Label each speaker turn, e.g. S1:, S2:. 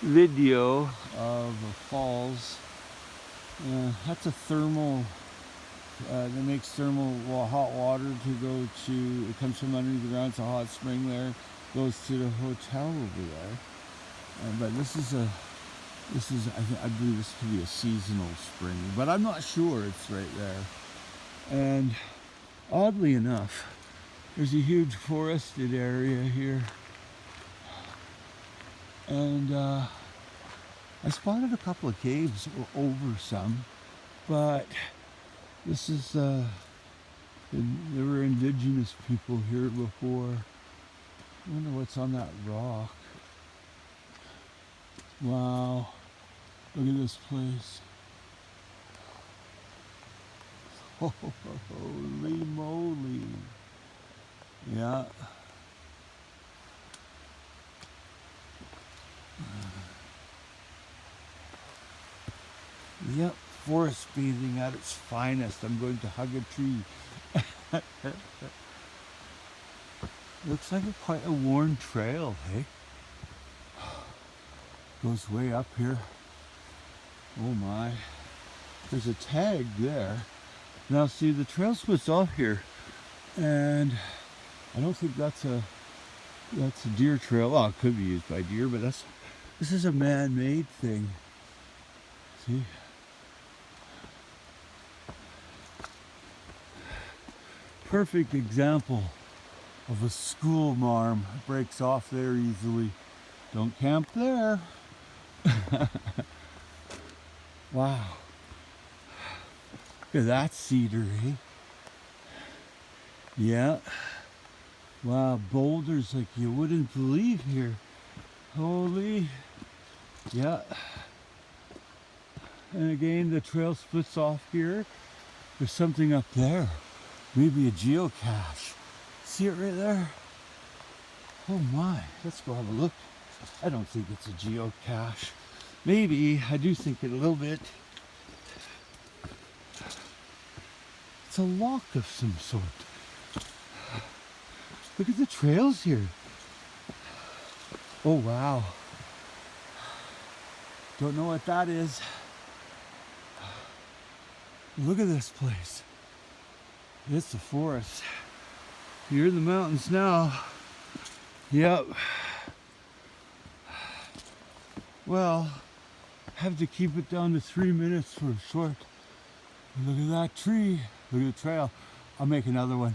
S1: video of the falls. That's a thermal, that makes thermal hot water to go to, it comes from underneath the ground, it's a hot spring there, goes to the hotel over there. But this is, I believe this could be a seasonal spring, but I'm not sure. It's right there. And oddly enough, there's a huge forested area here. And I spotted a couple of caves over some, but this is, there were indigenous people here before. I wonder what's on that rock. Wow, look at this place. Holy moly. Yeah. Yep, forest bathing at its finest. I'm going to hug a tree. Looks like quite a worn trail, hey? Goes way up here. Oh my. There's a tag there. Now see, the trail splits off here, and I don't think that's a deer trail. Well, it could be used by deer, but this is a man-made thing. See? Perfect example of a school marm. It breaks off there easily. Don't camp there. Wow. Look at that cedar, eh? Yeah. Wow, boulders like you wouldn't believe here. Holy. Yeah. And again, the trail splits off here. There's something up there. Maybe a geocache. See it right there? Oh my, let's go have a look. I don't think it's a geocache. Maybe, I do think it a little bit. It's a lock of some sort. Look at the trails here. Oh wow. Don't know what that is. Look at this place. It's the forest. You're in the mountains now. Yep. Well, have to keep it down to 3 minutes for a short. Look at that tree. Look at the trail. I'll make another one.